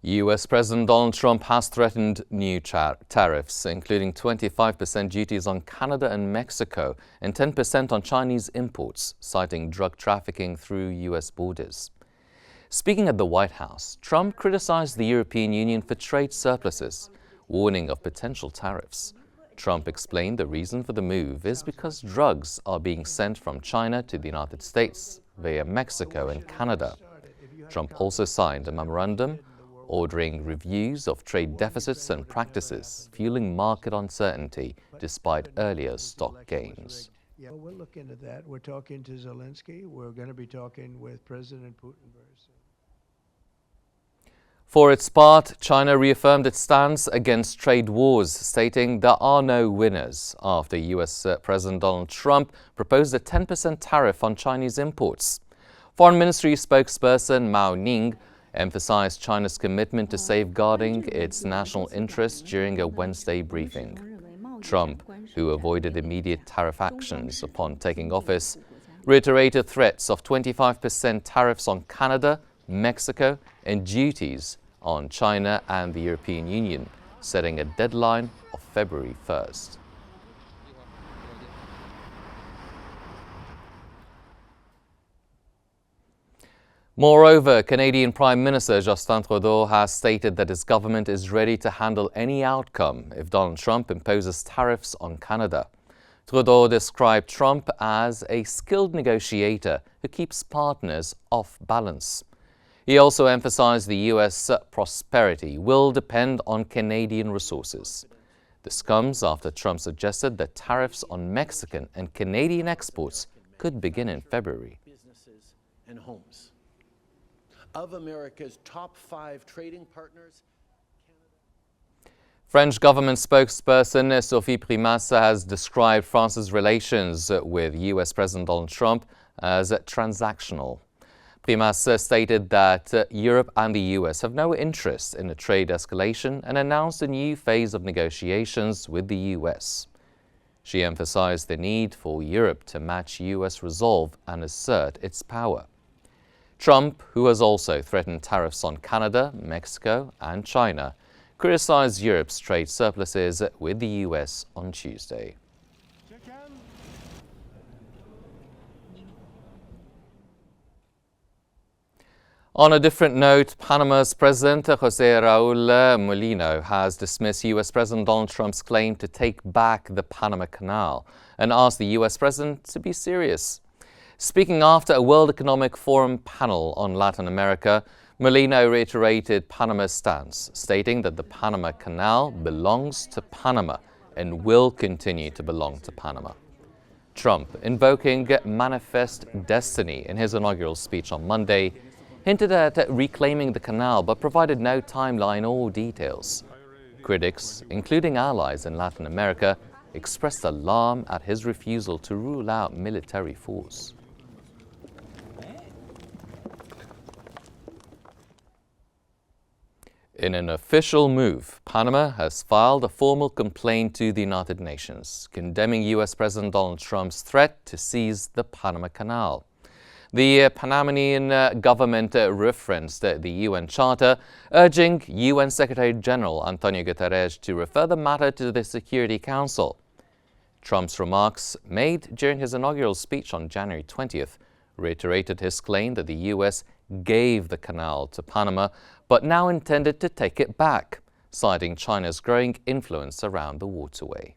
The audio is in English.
U.S. President Donald Trump has threatened new tariffs, including 25% duties on Canada and Mexico and 10% on Chinese imports, citing drug trafficking through U.S. borders. Speaking at the White House, Trump criticized the European Union for trade surpluses, warning of potential tariffs. Trump explained the reason for the move is because drugs are being sent from China to the United States via Mexico and Canada. Trump also signed a memorandum ordering reviews of trade deficits and practices, fueling market uncertainty despite earlier stock gains. Yeah, we'll look into that. We're talking to Zelensky. We're going to be talking with President Putin very soon. For its part, China reaffirmed its stance against trade wars, stating there are no winners after U.S. President Donald Trump proposed a 10% tariff on Chinese imports. Foreign Ministry spokesperson Mao Ning emphasized China's commitment to safeguarding its national interests during a Wednesday briefing. Trump, who avoided immediate tariff actions upon taking office, reiterated threats of 25% tariffs on Canada, Mexico, and duties on China and the European Union, setting a deadline of February 1st. Moreover, Canadian Prime Minister Justin Trudeau has stated that his government is ready to handle any outcome if Donald Trump imposes tariffs on Canada. Trudeau described Trump as a skilled negotiator who keeps partners off balance. He also emphasized the U.S. prosperity will depend on Canadian resources. This comes after Trump suggested that tariffs on Mexican and Canadian exports could begin in February. Businesses and homes. Of America's top 5 trading partners, French government spokesperson Sophie Primas has described France's relations with U.S. President Donald Trump as transactional. Primas stated that Europe and the U.S. have no interest in a trade escalation and announced a new phase of negotiations with the U.S. She emphasized the need for Europe to match U.S. resolve and assert its power. Trump, who has also threatened tariffs on Canada, Mexico, and China, criticized Europe's trade surpluses with the U.S. on Tuesday. On a different note, Panama's President José Raúl Mulino has dismissed U.S. President Donald Trump's claim to take back the Panama Canal and asked the U.S. President to be serious. Speaking after a World Economic Forum panel on Latin America, Mulino reiterated Panama's stance, stating that the Panama Canal belongs to Panama and will continue to belong to Panama. Trump, invoking manifest destiny in his inaugural speech on Monday, hinted at reclaiming the canal but provided no timeline or details. Critics, including allies in Latin America, expressed alarm at his refusal to rule out military force. In an official move, Panama has filed a formal complaint to the United Nations, condemning U.S. President Donald Trump's threat to seize the Panama Canal. The Panamanian government referenced the UN Charter, urging UN Secretary General Antonio Guterres to refer the matter to the Security Council. Trump's remarks, made during his inaugural speech on January 20th, reiterated his claim that the U.S. gave the canal to Panama, but now intended to take it back, citing China's growing influence around the waterway.